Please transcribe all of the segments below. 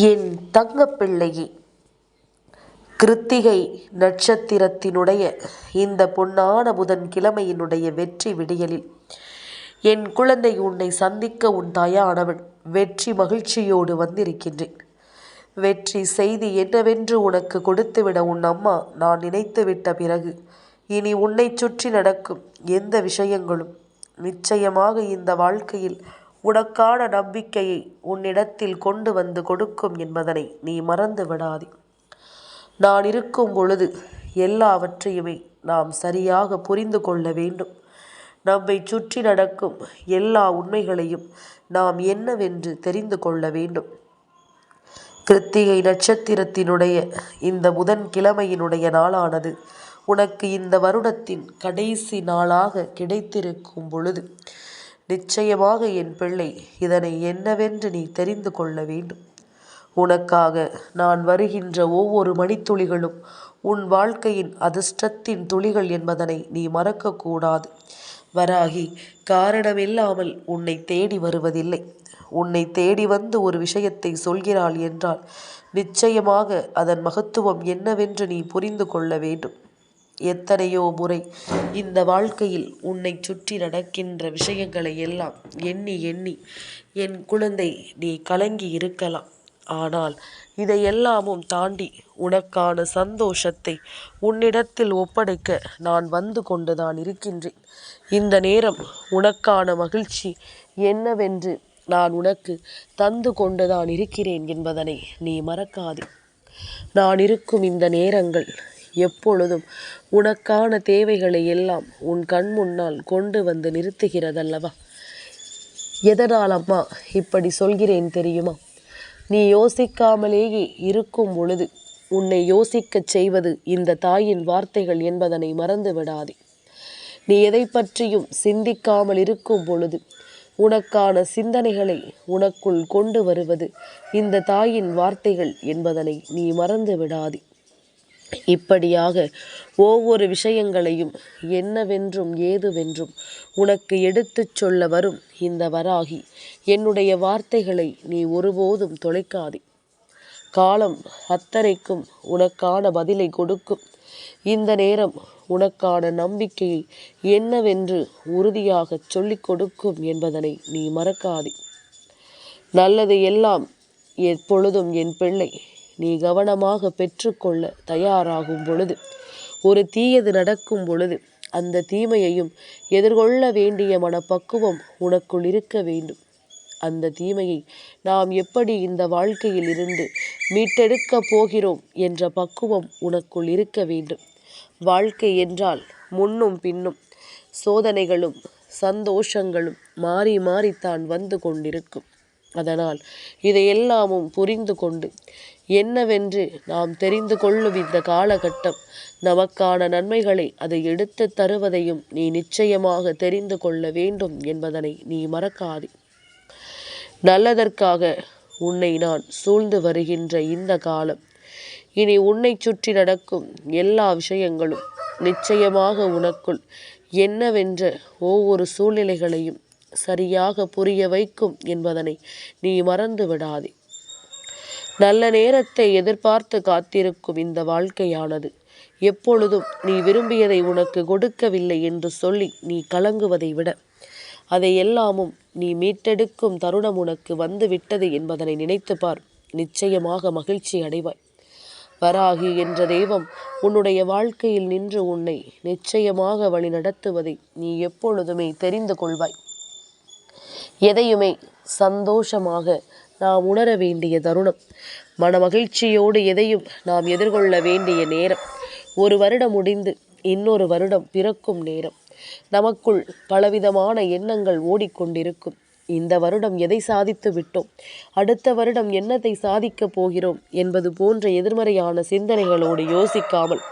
என் தங்கப்பிள்ளையே, கிருத்திகை நட்சத்திரத்தினுடைய இந்த பொன்னான புதன்கிழமையினுடைய வெற்றி விடியலில் என் குழந்தை உன்னை சந்திக்க உன் தாயானவன் வெற்றி மகிழ்ச்சியோடு வந்திருக்கின்றேன். வெற்றி செய்தி என்னவென்று உனக்கு கொடுத்துவிட உன் அம்மா நான் நினைத்துவிட்ட பிறகு இனி உன்னை சுற்றி நடக்கும் எந்த விஷயங்களும் நிச்சயமாக இந்த வாழ்க்கையில் உனக்கான நம்பிக்கையை உன்னிடத்தில் கொண்டு வந்து கொடுக்கும் என்பதனை நீ மறந்து விடாதே. நான் இருக்கும் பொழுது எல்லாவற்றையுமே நாம் சரியாக புரிந்து கொள்ள வேண்டும். நம்மை சுற்றி நடக்கும் எல்லா உண்மைகளையும் நாம் என்னவென்று தெரிந்து கொள்ள வேண்டும். கிருத்திகை நட்சத்திரத்தினுடைய இந்த புதன்கிழமையினுடைய நாளானது உனக்கு இந்த வருடத்தின் கடைசி நாளாக கிடைத்திருக்கும் பொழுது நிச்சயமாக என் பிள்ளை இதனை என்னவென்று நீ தெரிந்து கொள்ள வேண்டும். உனக்காக நான் வருகின்ற ஒவ்வொரு மணித்துளிகளும் உன் வாழ்க்கையின் அதிர்ஷ்டத்தின் துளிகள் என்பதனை நீ மறக்கக்கூடாது. வராகி காரணமில்லாமல் உன்னை தேடி வருவதில்லை. உன்னை தேடி வந்து ஒரு விஷயத்தை சொல்கிறாள் என்றால் நிச்சயமாக அதன் மகத்துவம் என்னவென்று நீ புரிந்து கொள்ள வேண்டும். எத்தனையோ முறை இந்த வாழ்க்கையில் உன்னை சுற்றி நடக்கின்ற விஷயங்களை எல்லாம் எண்ணி எண்ணி என் குழந்தை நீ கலங்கி இருக்கலாம். ஆனால் இதையெல்லாமும் தாண்டி உனக்கான சந்தோஷத்தை உன்னிடத்தில் ஒப்படைக்க நான் வந்து கொண்டுதான் இருக்கின்றேன். இந்த நேரம் உனக்கான மகிழ்ச்சி என்னவென்று நான் உனக்கு தந்து கொண்டுதான் இருக்கிறேன் என்பதனை நீ மறக்காதே. நான் இருக்கும் இந்த நேரங்கள் எப்பொழுதும் உனக்கான தேவைகளை எல்லாம் உன் கண் முன்னால் கொண்டு வந்து நிறுத்துகிறதல்லவா? எதனால் அம்மா இப்படி சொல்கிறேன் தெரியுமா? நீ யோசிக்காமலேயே இருக்கும் பொழுது உன்னை யோசிக்கச் செய்வது இந்த தாயின் வார்த்தைகள் என்பதனை மறந்து விடாதே. நீ எதை பற்றியும் சிந்திக்காமல் இருக்கும் பொழுது உனக்கான சிந்தனைகளை உனக்குள் கொண்டு வருவது இந்த தாயின் வார்த்தைகள் என்பதனை நீ மறந்து விடாதே. இப்படியாக ஒவ்வொரு விஷயங்களையும் என்னவென்றும் ஏதுவென்றும் உனக்கு எடுத்துச் சொல்ல வரும் இந்த வராகி என்னுடைய வார்த்தைகளை நீ ஒருபோதும் தொலைக்காதே. காலம் அத்தனைக்கும் உனக்கான பதிலை கொடுக்கும். இந்த நேரம் உனக்கான நம்பிக்கையை என்னவென்று உறுதியாக சொல்லிக் கொடுக்கும் என்பதனை நீ மறக்காதே. நல்லது எல்லாம் எப்பொழுதும் என் பிள்ளை நீ கவனமாக பெற்றுக்கொள்ள தயாராகும் பொழுது, ஒரு தீயது நடக்கும் பொழுது அந்த தீமையையும் எதிர்கொள்ள வேண்டிய மனப்பக்குவம் உனக்குள் இருக்க வேண்டும். அந்த தீமையை நாம் எப்படி இந்த வாழ்க்கையில் இருந்து மீட்டெடுக்கப் போகிறோம் என்ற பக்குவம் உனக்குள் இருக்க வேண்டும். வாழ்க்கை என்றால் முன்னும் பின்னும் சோதனைகளும் சந்தோஷங்களும் மாறி மாறித்தான் வந்து கொண்டிருக்கும். அதனால் இதையெல்லாமும் புரிந்து கொண்டு என்னவென்று நாம் தெரிந்து கொள்ளும் இந்த காலகட்டம் நமக்கான நன்மைகளை அதை எடுத்து தருவதையும் நீ நிச்சயமாக தெரிந்து கொள்ள வேண்டும் என்பதனை நீ மறக்காதே. நல்லதற்காக உன்னை நான் சூழ்ந்து வருகின்ற இந்த காலம் இனி உன்னை சுற்றி நடக்கும் எல்லா விஷயங்களும் நிச்சயமாக உனக்குள் என்னவென்ற ஒவ்வொரு சூழ்நிலைகளையும் சரியாக புரிய வைக்கும் என்பதனை நீ மறந்து விடாதே. நல்ல நேரத்தை எதிர்பார்த்து காத்திருக்கும் இந்த வாழ்க்கையானது எப்பொழுதும் நீ விரும்பியதை உனக்கு கொடுக்கவில்லை என்று சொல்லி நீ கலங்குவதை விட அதை எல்லாமும் நீ மீட்டெடுக்கும் தருணம் உனக்கு வந்து விட்டது என்பதனை நினைத்துப்பார். நிச்சயமாக மகிழ்ச்சி அடைவாய். வராகி என்ற தெய்வம் உன்னுடைய வாழ்க்கையில் நின்று உன்னை நிச்சயமாக வழி நடத்துவதை நீ எப்பொழுதுமே தெரிந்து கொள்வாய். எதையுமே சந்தோஷமாக நாம் உணர வேண்டிய தருணம். மன மகிழ்ச்சியோடு எதையும் நாம் எதிர்கொள்ள வேண்டிய நேரம். ஒரு வருடம் முடிந்து இன்னொரு வருடம் பிறக்கும் நேரம். நமக்குள் பலவிதமான எண்ணங்கள் ஓடிக்கொண்டிருக்கும். இந்த வருடம் எதை சாதித்து விட்டோம், அடுத்த வருடம் என்னத்தை சாதிக்கப் போகிறோம் என்பது போன்ற எதிர்மறையான சிந்தனைகளோடு யோசிக்காமல்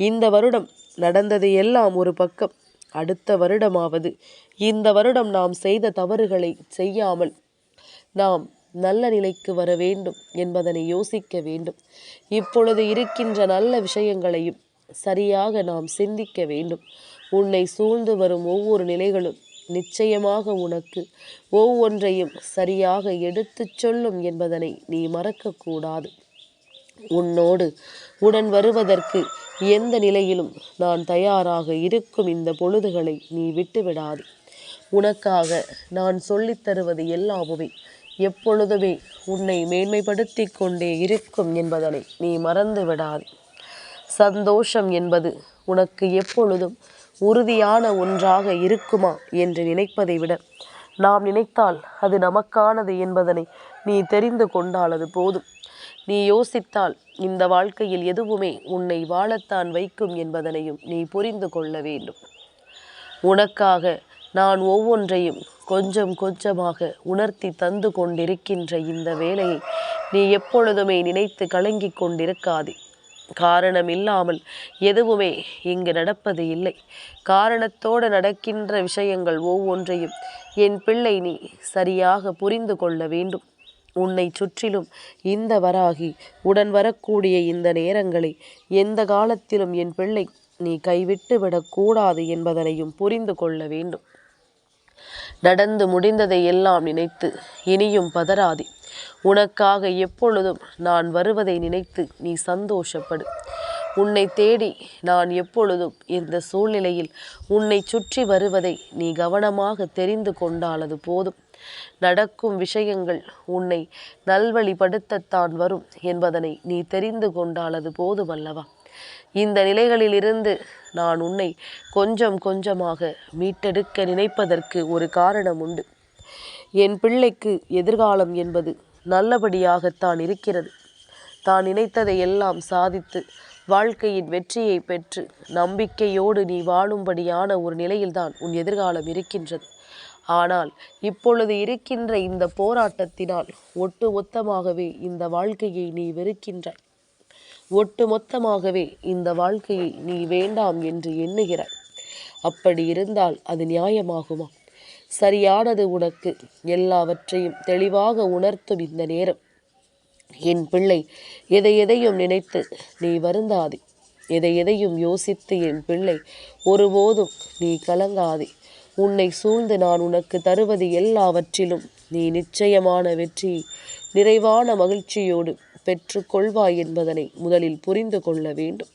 இந்த வருடம் நடந்தது எல்லாம் ஒரு பக்கம், அடுத்த வருடமாவது இந்த வருடம் நாம் செய்த தவறுகளை செய்யாமல் நாம் நல்ல நிலைக்கு வர வேண்டும் என்பதனை யோசிக்க வேண்டும். இப்பொழுது இருக்கின்ற நல்ல விஷயங்களையும் சரியாக நாம் சிந்திக்க வேண்டும். உன்னை சூழ்ந்து வரும் ஒவ்வொரு நிலைகளும் நிச்சயமாக உனக்கு ஒவ்வொன்றையும் சரியாக எடுத்துச் சொல்லும் என்பதனை நீ மறக்கக்கூடாது. உன்னோடு உடன் வருவதற்கு எந்த நிலையிலும் நான் தயாராக இருக்கும் இந்த பொழுதுகளை நீ விட்டுவிடாது. உனக்காக நான் சொல்லித் தருவது எல்லாமுமே எப்பொழுதுமே உன்னை மேன்மைப்படுத்தி கொண்டே இருக்கும் என்பதனை நீ மறந்து விடாது. சந்தோஷம் என்பது உனக்கு எப்பொழுதும் உறுதியான ஒன்றாக இருக்குமா என்று நினைப்பதை விட நாம் நினைத்தால் அது நமக்கானது என்பதனை நீ தெரிந்து கொண்டால் அது போதும். நீ யோசித்தால் இந்த வாழ்க்கையில் எதுவுமே உன்னை வாழத்தான் வைக்கும் என்பதனையும் நீ புரிந்து கொள்ள வேண்டும். உனக்காக நான் ஒவ்வொன்றையும் கொஞ்சம் கொஞ்சமாக உணர்த்தி தந்து கொண்டிருக்கின்ற இந்த வேலையை நீ எப்பொழுதுமே நினைத்து கலங்கிக் கொண்டிருக்காதே. காரணம் இல்லாமல் எதுவுமே இங்கு நடப்பது இல்லை. காரணத்தோடு நடக்கின்ற விஷயங்கள் ஒவ்வொன்றையும் என் பிள்ளை நீ சரியாக புரிந்து கொள்ள வேண்டும். உன்னை சுற்றிலும் இந்த வராகி உடன் வரக்கூடிய இந்த நேரங்களை எந்த காலத்திலும் என் பிள்ளை நீ கைவிட்டு விடக்கூடாது என்பதனையும் புரிந்து கொள்ள வேண்டும். நடந்து முடிந்ததை எல்லாம் நினைத்து இனியும் பதறாதே. உனக்காக எப்பொழுதும் நான் வருவதை நினைத்து நீ சந்தோஷப்படு. உன்னை தேடி நான் எப்பொழுதும் இந்த சூழ்நிலையில் உன்னை சுற்றி வருவதை நீ கவனமாக தெரிந்து கொண்டால் அது போதும். நடக்கும் விஷயங்கள் உன்னை நல்வழிப்படுத்தத்தான் வரும் என்பதனை நீ தெரிந்து கொண்டால் அது போதுமல்லவா? இந்த நிலைகளிலிருந்து நான் உன்னை கொஞ்சம் கொஞ்சமாக மீட்டெடுக்க நினைப்பதற்கு ஒரு காரணம் உண்டு. என் பிள்ளைக்கு எதிர்காலம் என்பது நல்லபடியாகத்தான் இருக்கிறது. தான் நினைத்ததை எல்லாம் சாதித்து வாழ்க்கையின் வெற்றியை பெற்று நம்பிக்கையோடு நீ வாழும்படியான ஒரு நிலையில்தான் உன் எதிர்காலம் இருக்கின்றது. ஆனால் இப்பொழுது இருக்கின்ற இந்த போராட்டத்தினால் ஒட்டு மொத்தமாகவே இந்த வாழ்க்கையை நீ வெறுக்கின்றாய். ஒட்டு மொத்தமாகவே இந்த வாழ்க்கையை நீ வேண்டாம் என்று எண்ணுகிறாய். அப்படி இருந்தால் அது நியாயமாகுமா? சரியானது உனக்கு எல்லாவற்றையும் தெளிவாக உணர்த்தும் இந்த நேரம். என் பிள்ளை, எதையும் நினைத்து நீ வருந்தாதே. எதையும் யோசித்து என் பிள்ளை ஒருபோதும் நீ கலங்காதே. உன்னை சூழ்ந்து நான் உனக்கு தருவது எல்லாவற்றிலும் நீ நிச்சயமான வெற்றியை நிறைவான மகிழ்ச்சியோடு பெற்றுக்கொள்வாய் என்பதனை முதலில் புரிந்து கொள்ள வேண்டும்.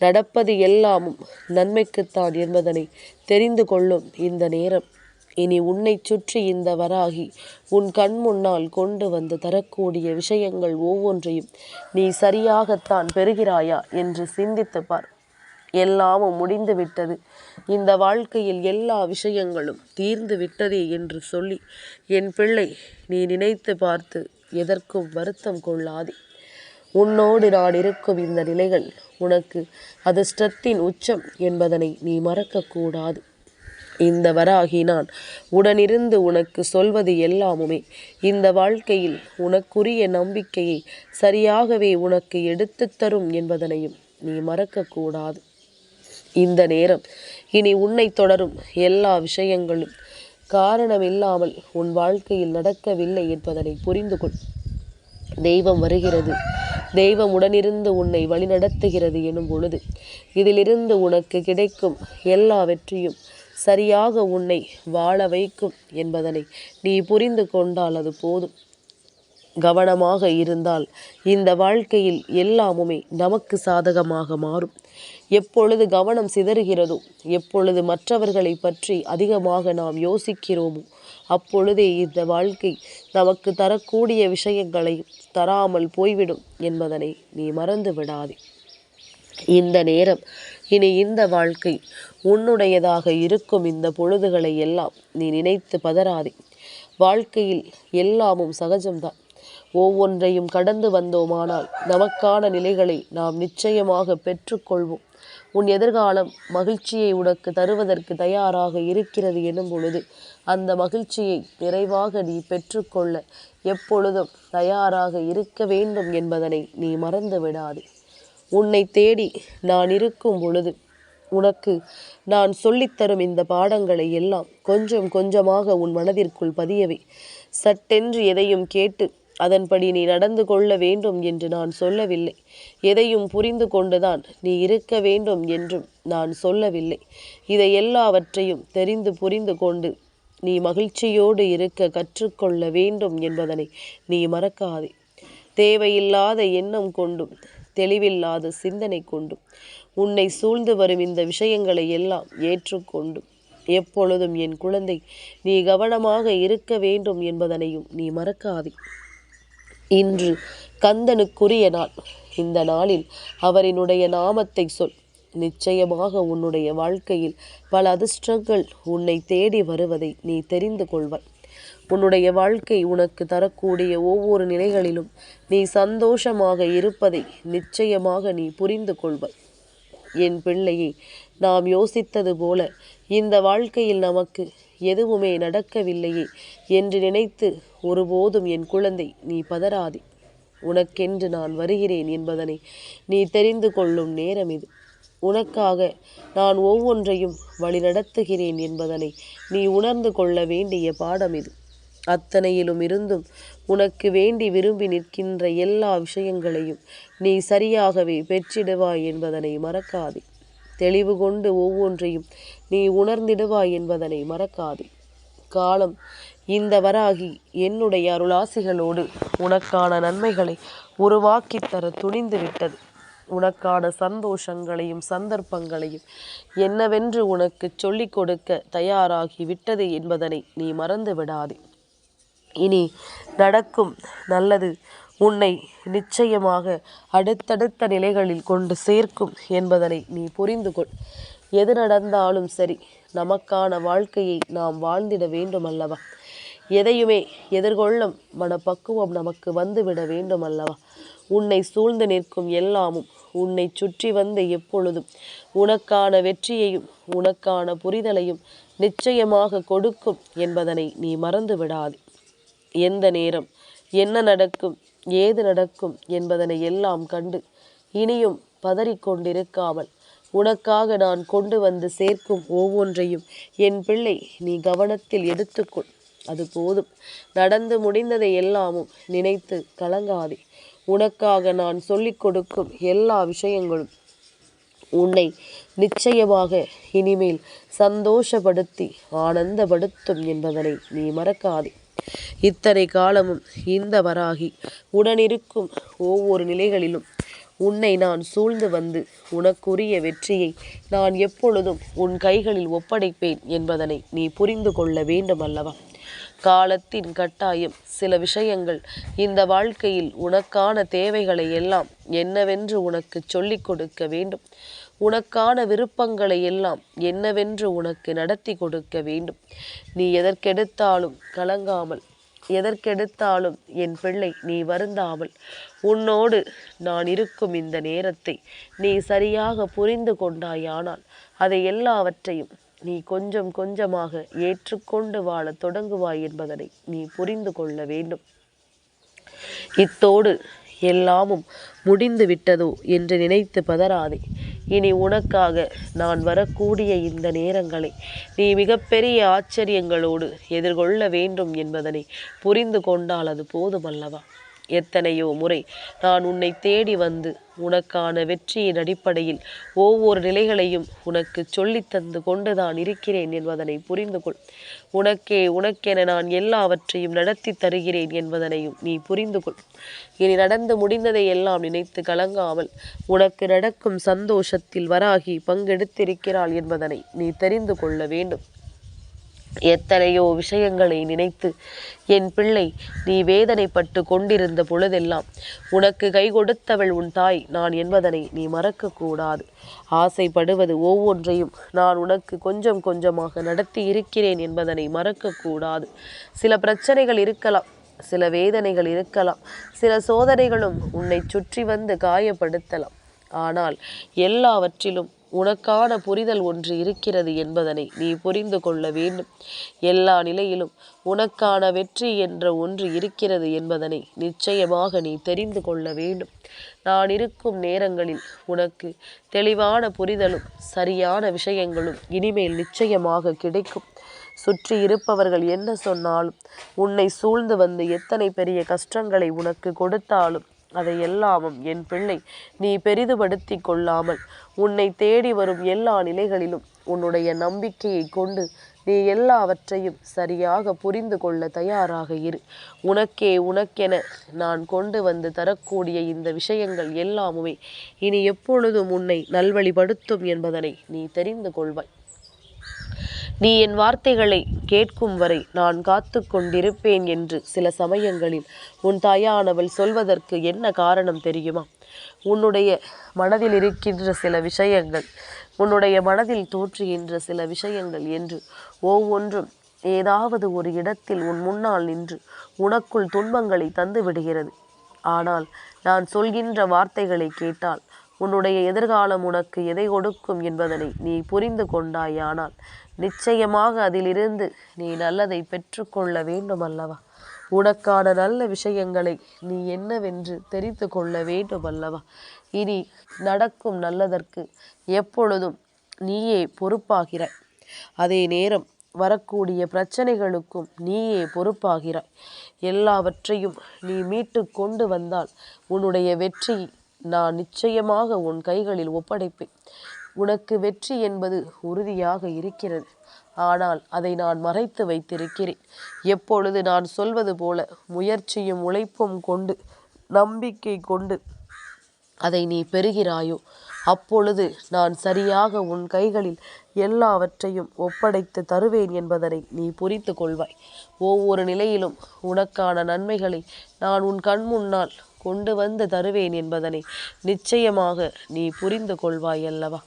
நடப்பது எல்லாமும் நன்மைக்குத்தான் என்பதனை தெரிந்து கொள்ளும் இந்த நேரம். இனி உன்னை சுற்றி இந்த வராகி உன் கண் முன்னால் கொண்டு வந்து தரக்கூடிய விஷயங்கள் ஒவ்வொன்றையும் நீ சரியாகத்தான் பெறுகிறாயா என்று சிந்தித்து பார். எல்லாமும் முடிந்து விட்டது, இந்த வாழ்க்கையில் எல்லா விஷயங்களும் தீர்ந்து விட்டதே என்று சொல்லி என் பிள்ளை நீ நினைத்து பார்த்து எதற்கும் வருத்தம் கொள்ளாதே. உன்னோடு நான் இருக்கும் இந்த நிலைகள் உனக்கு அதிர்ஷ்டத்தின் உச்சம் என்பதனை நீ மறக்கக்கூடாது. இந்த வராகி நான் உடனிருந்து உனக்கு சொல்வது எல்லாமுமே இந்த வாழ்க்கையில் உனக்குரிய நம்பிக்கையை சரியாகவே உனக்கு எடுத்து தரும் என்பதனையும் நீ மறக்கக்கூடாது. இந்த நேரம் இனி உன்னை தொடரும் எல்லா விஷயங்களும் காரணமில்லாமல் உன் வாழ்க்கையில் நடக்கவில்லை என்பதனை புரிந்து கொள். தெய்வம் வருகிறது, தெய்வம் உடனிருந்து உன்னை வழிநடத்துகிறது எனும் பொழுது இதிலிருந்து உனக்கு கிடைக்கும் எல்லா வெற்றியும் சரியாக உன்னை வாழ வைக்கும் என்பதனை நீ புரிந்து கொண்டால் அது போதும். கவனமாக இருந்தால் இந்த வாழ்க்கையில் எல்லாமுமே நமக்கு சாதகமாக மாறும். எப்பொழுது கவனம் சிதறுகிறதோ, எப்பொழுது மற்றவர்களை பற்றி அதிகமாக நாம் யோசிக்கிறோமோ, அப்பொழுதே இந்த வாழ்க்கை நமக்கு தரக்கூடிய விஷயங்களை தராமல் போய்விடும் என்பதனை நீ மறந்து விடாதே. இந்த நேரம் இனி இந்த வாழ்க்கை உன்னுடையதாக இருக்கும். இந்த பொழுதுகளை எல்லாம் நீ நினைத்து பதறாதே. வாழ்க்கையில் எல்லாமும் சகஜம்தான். ஒவ்வொன்றையும் கடந்து வந்தோமானால் நமக்கான நிலைகளை நாம் நிச்சயமாக பெற்றுக்கொள்வோம். உன் எதிர்காலம் மகிழ்ச்சியை உனக்கு தருவதற்கு தயாராக இருக்கிறது எனும் பொழுது அந்த மகிழ்ச்சியை நிறைவாக நீ பெற்றுக்கொள்ள எப்பொழுதும் தயாராக இருக்க வேண்டும் என்பதனை நீ மறந்து விடாதே. உன்னை தேடி நான் இருக்கும் பொழுது உனக்கு நான் சொல்லித்தரும் இந்த பாடங்களை எல்லாம் கொஞ்சம் கொஞ்சமாக உன் மனதிற்குள் பதியவை. சட்டென்று எதையும் கேட்டு அதன்படி நீ நடந்து கொள்ள வேண்டும் என்று நான் சொல்லவில்லை. எதையும் புரிந்து கொண்டுதான் நீ இருக்க வேண்டும் என்றும் நான் சொல்லவில்லை. இதை எல்லாவற்றையும் தெரிந்து புரிந்து கொண்டு நீ மகிழ்ச்சியோடு இருக்க கற்றுக்கொள்ள வேண்டும் என்பதனை நீ மறக்காதே. தேவையில்லாத எண்ணம் கொண்டும் தெளிவில்லாத சிந்தனை கொண்டும் உன்னை சூழ்ந்து வரும் இந்த விஷயங்களை எல்லாம் ஏற்றுக்கொண்டும் எப்பொழுதும் என் குழந்தை நீ கவனமாக இருக்க வேண்டும் என்பதனையும் நீ மறக்காதே. இன்று கந்தனுக்குரிய நாள். இந்த நாளில் அவரினுடைய நாமத்தை சொல். நிச்சயமாக உன்னுடைய வாழ்க்கையில் பல அதிர்ஷ்டங்கள் உன்னை தேடி வருவதை நீ தெரிந்து கொள்வாய். உன்னுடைய வாழ்க்கை உனக்கு தரக்கூடிய ஒவ்வொரு நிலைகளிலும் நீ சந்தோஷமாக இருப்பதை நிச்சயமாக நீ புரிந்து கொள்வாய். என் பிள்ளையே, நாம் யோசித்தது போல இந்த வாழ்க்கையில் நமக்கு எதுவுமே நடக்கவில்லையே என்று நினைத்து ஒருபோதும் என் குழந்தை நீ பதறாதே. உனக்கென்று நான் வருகிறேன் என்பதனை நீ தெரிந்து கொள்ளும் நேரம் இது. உனக்காக நான் ஒவ்வொன்றையும் வழிநடத்துகிறேன் என்பதனை நீ உணர்ந்து கொள்ள வேண்டிய பாடம் இது. அத்தனையிலும் இருந்தும் உனக்கு வேண்டி விரும்பி நிற்கின்ற எல்லா விஷயங்களையும் நீ சரியாகவே பெற்றிடுவாய் என்பதனை மறக்காதே. தெளிவு கொண்டு ஒவ்வொன்றையும் நீ உணர்ந்திடுவாய் என்பதனை மறக்காதே. காலம் இந்த வராகி என்னுடைய அருளாசிகளோடு உனக்கான நன்மைகளை உருவாக்கி தர துணிந்து விட்டது. உனக்கான சந்தோஷங்களையும் சந்தர்ப்பங்களையும் என்னவென்று உனக்கு சொல்லிக் கொடுக்க தயாராகி விட்டது என்பதனை நீ மறந்து விடாதே. இனி நடக்கும் நல்லது உன்னை நிச்சயமாக அடுத்தடுத்த நிலைகளில் கொண்டு சேர்க்கும் என்பதனை நீ புரிந்து கொள். எது நடந்தாலும் சரி, நமக்கான வாழ்க்கையை நாம் வாழ்ந்திட வேண்டும் அல்லவா? எதையுமே எதிர்கொள்ளும் மனப்பக்குவம் நமக்கு வந்துவிட வேண்டும் அல்லவா? உன்னை சூழ்ந்து நிற்கும் எல்லாமும் உன்னை சுற்றி வந்து எப்பொழுதும் உனக்கான வெற்றியையும் உனக்கான புரிதலையும் நிச்சயமாக கொடுக்கும் என்பதனை நீ மறந்து விடாதே. எந்த நேரம் என்ன நடக்கும் ஏது நடக்கும் என்பதனை எல்லாம் கண்டு இனியும் பதறிக்கொண்டிருக்காமல் உனக்காக நான் கொண்டு வந்து சேர்க்கும் ஒவ்வொன்றையும் என் பிள்ளை நீ கவனத்தில் எடுத்துக்கொள். அது போதும். நடந்து முடிந்ததை எல்லாமும் நினைத்து கலங்காதே. உனக்காக நான் சொல்லிக் கொடுக்கும் எல்லா விஷயங்களும் உன்னை நிச்சயமாக இனிமேல் சந்தோஷப்படுத்தி ஆனந்தப்படுத்தும் என்பதனை நீ மறக்காதே. இத்தனை காலமும் இந்த வராகி உடனிருக்கும் ஒவ்வொரு நிலைகளிலும் உன்னை நான் சூழ்ந்து வந்து உனக்குரிய வெற்றியை நான் எப்பொழுதும் உன் கைகளில் ஒப்படைப்பேன் என்பதனை நீ புரிந்து கொள்ள வேண்டும் அல்லவா? காலத்தின் கட்டாயம் சில விஷயங்கள் இந்த வாழ்க்கையில் உனக்கான தேவைகளை எல்லாம் என்னவென்று உனக்கு சொல்லிக் கொடுக்க வேண்டும். உனக்கான விருப்பங்களை எல்லாம் என்னவென்று உனக்கு நடத்தி கொடுக்க வேண்டும். நீ எதற்கெடுத்தாலும் கலங்காமல், எதற்கெடுத்தாலும் என் பிள்ளை நீ வருந்தாமல், உன்னோடு நான் இருக்கும் இந்த நேரத்தை நீ சரியாக புரிந்து கொண்டாயானால் அதை எல்லாவற்றையும் நீ கொஞ்சம் கொஞ்சமாக ஏற்றுக்கொண்டு வாழ தொடங்குவாய் என்பதனை நீ புரிந்து கொள்ள வேண்டும். இத்தோடு எல்லாமும் முடிந்து விட்டதோ என்று நினைத்து பதறாதே. இனி உனக்காக நான் வரக்கூடிய இந்த நேரங்களை நீ மிகப்பெரிய ஆச்சரியங்களோடு எதிர்கொள்ள வேண்டும் என்பதனை புரிந்து கொண்டால் அது போதுமல்லவா? எத்தனையோ முறை நான் உன்னை தேடி வந்து உனக்கான வெற்றியின் அடிப்படையில் ஒவ்வொரு நிலைகளையும் உனக்கு சொல்லித்தந்து கொண்டுதான் இருக்கிறேன் என்பதனை புரிந்து கொள். உனக்கென நான் எல்லாவற்றையும் நடத்தி தருகிறேன் என்பதனையும் நீ புரிந்து கொள். இனி நடந்து முடிந்ததை எல்லாம் நினைத்து கலங்காமல் உனக்கு நடக்கும் சந்தோஷத்தில் வராகி பங்கெடுத்திருக்கிறாள் என்பதனை நீ தெரிந்து கொள்ள வேண்டும். எத்தனையோ விஷயங்களை நினைத்து என் பிள்ளை நீ வேதனைப்பட்டு கொண்டிருந்த பொழுதெல்லாம் உனக்கு கை கொடுத்தவள் உன் தாய் நான் என்பதனை நீ மறக்கக்கூடாது. ஆசைப்படுவது ஒவ்வொன்றையும் நான் உனக்கு கொஞ்சம் கொஞ்சமாக நடத்தி இருக்கிறேன் என்பதனை மறக்கக்கூடாது. சில பிரச்சனைகள் இருக்கலாம், சில வேதனைகள் இருக்கலாம், சில சோதனைகளும் உன்னை சுற்றி வந்து காயப்படுத்தலாம். ஆனால் எல்லாவற்றிலும் உனக்கான புரிதல் ஒன்று இருக்கிறது என்பதனை நீ புரிந்து கொள்ள வேண்டும். எல்லா நிலையிலும் உனக்கான வெற்றி என்ற ஒன்று இருக்கிறது என்பதனை நிச்சயமாக நீ தெரிந்து கொள்ள வேண்டும். நான் இருக்கும் நேரங்களில் உனக்கு தெளிவான புரிதலும் சரியான விஷயங்களும் இனிமேல் நிச்சயமாக கிடைக்கும். சுற்றி இருப்பவர்கள் என்ன சொன்னாலும், உன்னை சூழ்ந்து வந்து எத்தனை பெரிய கஷ்டங்களை உனக்கு கொடுத்தாலும் அதை எல்லாமும் என் பிள்ளை நீ பெரிதுபடுத்தி கொள்ளாமல் உன்னை தேடி வரும் எல்லா நிலைகளிலும் உன்னுடைய நம்பிக்கையை கொண்டு நீ எல்லாவற்றையும் சரியாக புரிந்து கொள்ள தயாராக இரு. உனக்கென நான் கொண்டு வந்து தரக்கூடிய இந்த விஷயங்கள் எல்லாமுமே இனி எப்பொழுதும் உன்னை நல்வழிப்படுத்தும் என்பதனை நீ தெரிந்து கொள்வாய். நீ என் வார்த்தைகளை கேட்கும் வரை நான் காத்து கொண்டிருப்பேன் என்று சில சமயங்களில் உன் தாயானவள் சொல்வதற்கு என்ன காரணம் தெரியுமா? உன்னுடைய மனதில் இருக்கின்ற சில விஷயங்கள், உன்னுடைய மனதில் தோற்றுகின்ற சில விஷயங்கள் என்று ஒவ்வொன்றும் ஏதாவது ஒரு இடத்தில் உன் முன்னால் நின்று உனக்குள் துன்பங்களை தந்து விடுகிறது. ஆனால் நான் சொல்கின்ற வார்த்தைகளை கேட்டால் உன்னுடைய எதிர்காலம் உனக்கு எதை கொடுக்கும் என்பதனை நீ புரிந்து கொண்டாயானால் நிச்சயமாக அதிலிருந்து நீ நல்லதை பெற்றுக்கொள்ள வேண்டும் அல்லவா? உனக்கான நல்ல விஷயங்களை நீ என்னவென்று தெரிந்து கொள்ள வேண்டும் அல்லவா? இனி நடக்கும் நல்லதற்கு எப்பொழுதும் நீயே பொறுப்பாகிறாய். அதே நேரம் வரக்கூடிய பிரச்சனைகளுக்கும் நீயே பொறுப்பாகிறாய். எல்லாவற்றையும் நீ மீட்டு கொண்டு வந்தால் உன்னுடைய வெற்றி நான் நிச்சயமாக உன் கைகளில் ஒப்படைப்பேன். உனக்கு வெற்றி என்பது உறுதியாக இருக்கிறது. ஆனால் அதை நான் மறைத்து வைத்திருக்கிறேன். எப்பொழுது நான் சொல்வது போல முயற்சியும் உழைப்பும் கொண்டு நம்பிக்கை கொண்டு அதை நீ பெறுகிறாயோ அப்பொழுது நான் சரியாக உன் கைகளில் எல்லாவற்றையும் ஒப்படைத்து தருவேன் என்பதனை நீ புரிந்து கொள்வாய். ஒவ்வொரு நிலையிலும் உனக்கான நன்மைகளை நான் உன் கண் முன்னால் கொண்டு வந்து தருவேன் என்பதனை நிச்சயமாக நீ புரிந்து கொள்வாய் அல்லவா?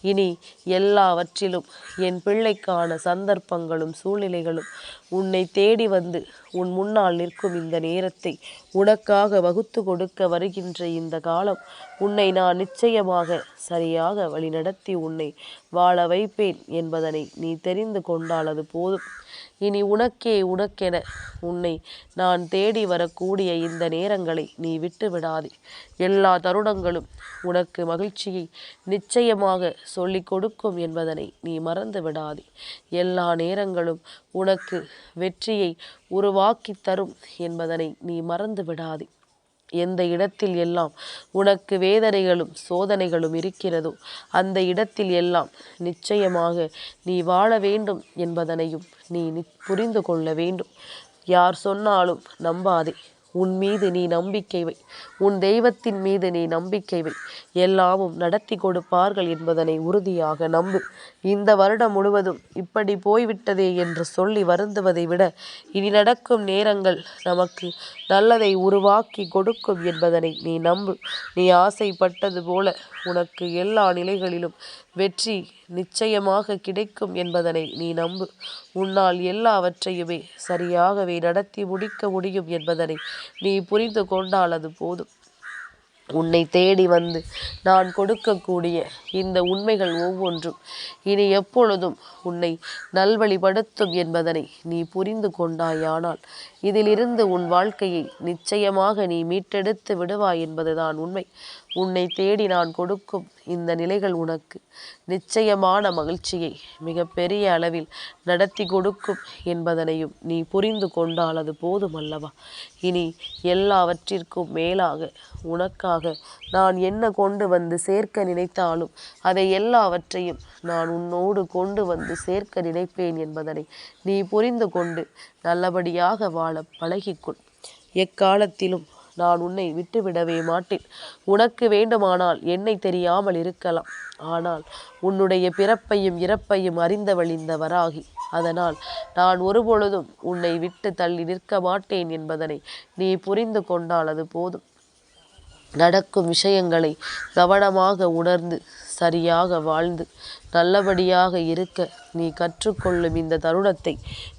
இனி எல்லாவற்றிலும் என் பிள்ளைக்கான சந்தர்ப்பங்களும் சூழ்நிலைகளும் உன்னை தேடி வந்து உன் முன்னால் நிற்கும் இந்த நேரத்தை உனக்காக வகுத்து கொடுக்க வருகின்ற இந்த காலம் உன்னை நான் நிச்சயமாக சரியாக வழிநடத்தி உன்னை வாழ வைப்பேன் என்பதனை நீ தெரிந்து கொண்டால் அது போதும். இனி உனக்கென உன்னை நான் தேடி வரக்கூடிய இந்த நேரங்களை நீ விட்டு விடாதே. எல்லா தருணங்களும் உனக்கு மகிழ்ச்சியை நிச்சயமாக சொல்லிக் கொடுக்கும் என்பதனை நீ மறந்து விடாதே. எல்லா நேரங்களும் உனக்கு வெற்றியை உருவாக்கி தரும் என்பதனை நீ மறந்து விடாதே. எந்த இடத்தில் எல்லாம் உனக்கு வேதனைகளும் சோதனைகளும் இருக்கிறதோ அந்த இடத்தில் எல்லாம் நிச்சயமாக நீ வாழ வேண்டும் என்பதனையும் நீ புரிந்து கொள்ள வேண்டும். யார் சொன்னாலும் நம்பாதே. உன் மீது நீ நம்பிக்கை வை. உன் தெய்வத்தின் மீது நீ நம்பிக்கை வை. எல்லாமும் நடத்தி கொடுப்பார்கள் என்பதனை உறுதியாக நம்பு. இந்த வருடம் முழுவதும் இப்படி போய்விட்டதே என்று சொல்லி வருந்துவதை விட இனி நடக்கும் நேரங்கள் நமக்கு நல்லதை உருவாக்கி கொடுக்கும் என்பதனை நீ நம்பு. நீ ஆசைப்பட்டது போல உனக்கு எல்லா நிலைகளிலும் வெற்றி நிச்சயமாக கிடைக்கும் என்பதனை நீ நம்பு. உன்னால் எல்லாவற்றையுமே சரியாகவே நடத்தி முடிக்க முடியும் என்பதனை நீ புரிந்து கொண்டால் அது போதும். உன்னை தேடி வந்து நான் கொடுக்கக்கூடிய இந்த உண்மைகள் ஒவ்வொன்றும் இனி எப்பொழுதும் உன்னை நல்வழிப்படுத்தும் என்பதனை நீ புரிந்து கொண்டாயானால் இதிலிருந்து உன் வாழ்க்கையை நிச்சயமாக நீ மீட்டெடுத்து விடுவாய் என்பதுதான் உண்மை. உன்னை தேடி நான் கொடுக்கும் இந்த நிலைகள் உனக்கு நிச்சயமான மகிழ்ச்சியை மிக பெரிய அளவில் நடத்தி கொடுக்கும் என்பதனையும் நீ புரிந்து கொண்டால் அது போதும் அல்லவா? இனி எல்லாவற்றிற்கும் மேலாக உனக்காக நான் என்ன கொண்டு வந்து சேர்க்க நினைத்தாலும் அதை எல்லாவற்றையும் நான் உன்னோடு கொண்டு வந்து சேர்க்க நினைப்பேன் என்பதனை நீ புரிந்து கொண்டு நல்லபடியாக வாழ பழகிக்கொள். எக்காலத்திலும் நான் உன்னை விட்டுவிடவே மாட்டேன். உனக்கு வேண்டுமானால் என்னை தெரியாமல் இருக்கலாம். ஆனால் உன்னுடைய பிறப்பையும் இறப்பையும் அறிந்தவள் இந்த வராகி. அதனால் நான் ஒருபொழுதும் உன்னை விட்டு தள்ளி நிற்க மாட்டேன் என்பதனை நீ புரிந்து கொண்டால் அது போதும். நடக்கும் விஷயங்களை கவனமாக உணர்ந்து சரியாக வாழ்ந்து நல்லபடியாக இருக்க நீ கற்றுக்கொள்ளும் இந்த தருணத்தை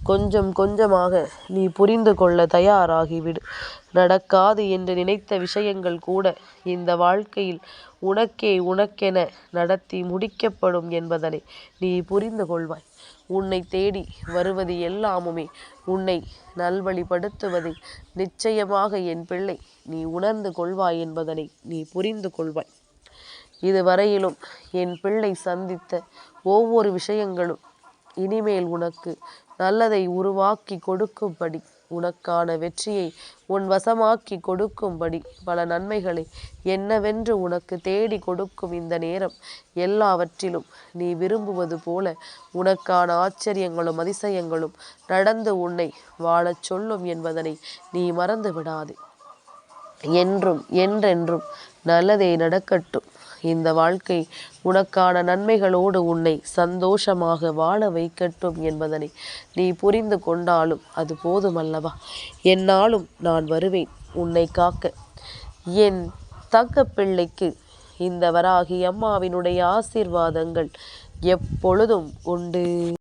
கொஞ்சம் கொஞ்சமாக நீ புரிந்து கொள்ள தயாராகிவிடு. நடக்காது என்று நினைத்த விஷயங்கள் கூட இந்த வாழ்க்கையில் உனக்கென நடத்தி முடிக்கப்படும் என்பதனை நீ புரிந்து கொள்வாய். உன்னை தேடி வருவது எல்லாமுமே உன்னை நல்வழிப்படுத்துவதை நிச்சயமாக என் பிள்ளை நீ உணர்ந்து கொள்வாய் என்பதனை நீ புரிந்து கொள்வாய். இதுவரையிலும் என் பிள்ளை சந்தித்த ஒவ்வொரு விஷயங்களும் இனிமேல் உனக்கு நல்லதை உருவாக்கி கொடுக்கும்படி, உனக்கான வெற்றியை உன் வசமாக்கி கொடுக்கும்படி, பல நன்மைகளை என்னவென்று உனக்கு தேடி கொடுக்கும் இந்த நேரம் எல்லாவற்றிலும் நீ விரும்புவது போல உனக்கான ஆச்சரியங்களும் அதிசயங்களும் நடந்து உன்னை வாழச் சொல்லும் என்பதனை நீ மறந்து விடாதே. என்றும் என்றென்றும் நல்லதே நடக்கட்டும். இந்த வாழ்க்கை உனக்கான நன்மைகளோடு உன்னை சந்தோஷமாக வாழ வைக்கட்டும் என்பதனை நீ புரிந்து கொண்டாலும் அது போதுமல்லவா? என்னாலும் நான் வருவேன் உன்னை காக்க. என் தங்க பிள்ளைக்கு இந்த வராகி அம்மாவினுடைய ஆசீர்வாதங்கள் எப்பொழுதும் உண்டு.